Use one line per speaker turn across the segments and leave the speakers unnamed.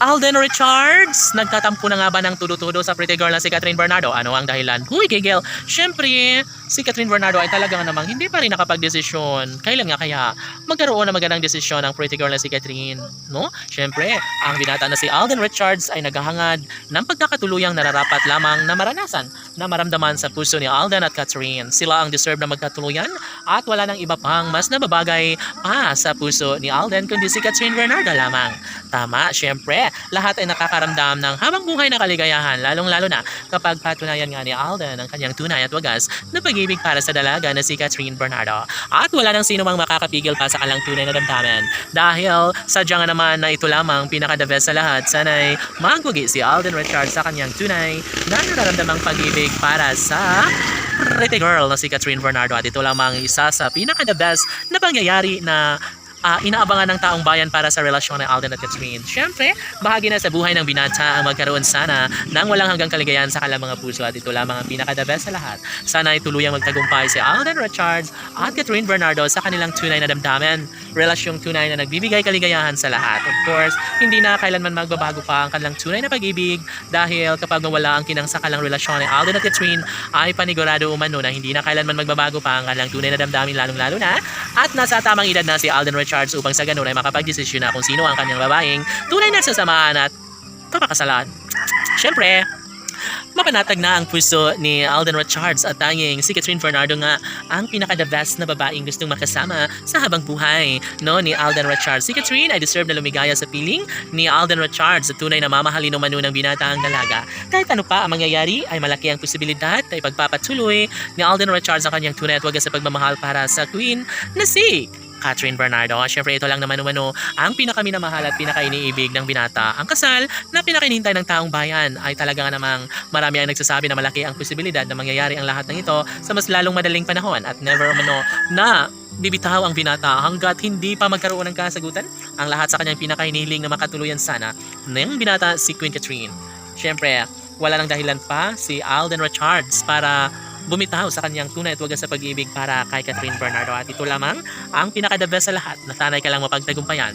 Alden Richards, nagtatampo na nga ba ng tudo-tudo sa pretty girl na si Catherine Bernardo? Ano ang dahilan? Huy, Kigel, syempre, si Catherine Bernardo ay talaga nga namang hindi pa rin nakapag-desisyon. Kailan nga kaya magkaroon ng magandang desisyon ang pretty girl na si Catherine? No? Syempre, ang binata na si Alden Richards ay naghahangad ng pagkakatuluyang nararapat lamang na maranasan na maramdaman sa puso ni Alden at Catherine. Sila ang deserve na magkatuluyan at wala nang iba pang mas nababagay pa sa puso ni Alden kundi si Catherine Bernardo lamang. Tama, syempre, lahat ay nakakaramdam ng habang buhay na kaligayahan, lalong-lalo na kapag patunayan nga ni Alden ang kanyang tunay at wagas na pag-ibig para sa dalaga na si Catherine Bernardo. At wala nang sino mang makakapigil pa sa kanilang tunay na damdamin. Dahil sadya nga naman na ito lamang pinaka-the best sa lahat, sana'y magwagi si Alden Richards sa kanyang tunay na nararamdamang pag-ibig para sa pretty girl na si Catherine Bernardo. At ito lamang isa sa pinaka-the best na pangyayari na inaabangan ng taong bayan para sa relasyon ng Alden at Catherine. Siyempre, bahagi na sa buhay ng binata ang magkaroon sana ng walang hanggang kaligayahan sa kanilang mga puso at ito lamang ang pinaka-the best sa lahat. Sana ay tuluyang magtagumpay si Alden Richards at Catherine Bernardo sa kanilang tunay na damdamin. Relasyong tunay na nagbibigay kaligayahan sa lahat. Of course, hindi na kailanman magbabago pa ang kanilang tunay na pag-ibig dahil kapag nawala ang kinangsakalang relasyon ng Alden at Catherine ay panigurado umano na hindi na kailanman magbabago pa ang kanilang tunay na damdamin lalong-lalo na at nasa tamang edad na si Alden Richards upang sa ganun ay makapag-desisyon na kung sino ang kanyang babaeng tunay na sasamahan at kapakasalan. Siyempre, mapanatag na ang puso ni Alden Richards at tanging si Catherine Bernardo nga ang pinaka-the best na babaeng gustong makasama sa habang buhay ni Alden Richards. Si Catherine ay deserve na lumigaya sa piling ni Alden Richards at tunay na mamahalin umano ng binata ang dalaga. Kahit ano pa ang mangyayari ay malaki ang posibilidad na ipagpapatuloy ni Alden Richards ang kanyang tunay at wagas sa pagmamahal para sa queen na si Catherine Bernardo. Siyempre ito lang naman umano ang pinakaminamahal at pinakainiibig ng binata. Ang kasal na pinakinihintay ng taong bayan ay talaga nga namang marami ang nagsasabi na malaki ang posibilidad na mangyayari ang lahat ng ito sa mas lalong madaling panahon at never umano na bibitaw ang binata hanggat hindi pa magkaroon ng kasagutan ang lahat sa kanyang pinakahinihiling na makatuluyan sana ng binata si Queen Catherine. Siyempre, wala nang dahilan pa si Alden Richards para bumitaw sa kanyang tunay at wagas sa pag-ibig para kay Catherine Bernardo at ito lamang ang pinaka-the best sa lahat na sana'y kailang mapagtagumpayan.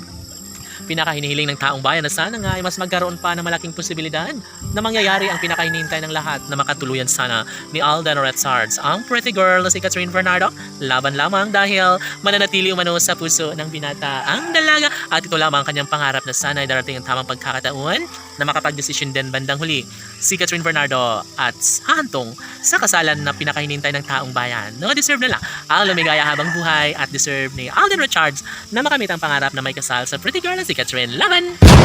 Pinakahinihiling ng taong bayan na sana nga ay mas magkaroon pa ng malaking posibilidad na mangyayari ang pinakahinihintay ng lahat na makatuluyan sana ni Alden Richards. Ang pretty girl na si Catherine Bernardo, laban lamang dahil mananatili umano sa puso ng binata ang dalaga at ito lamang ang kanyang pangarap na sana ay darating ang tamang pagkakataon na makapag-desisyon din bandang huli si Catherine Bernardo at hahantong sa kasalan na pinakahinihintay ng taong bayan. No, deserve na lang ang lumigaya habang buhay at deserve ni Alden Richards na makamit ang pangarap na may kasal sa pretty girl na si Catherine. Laban!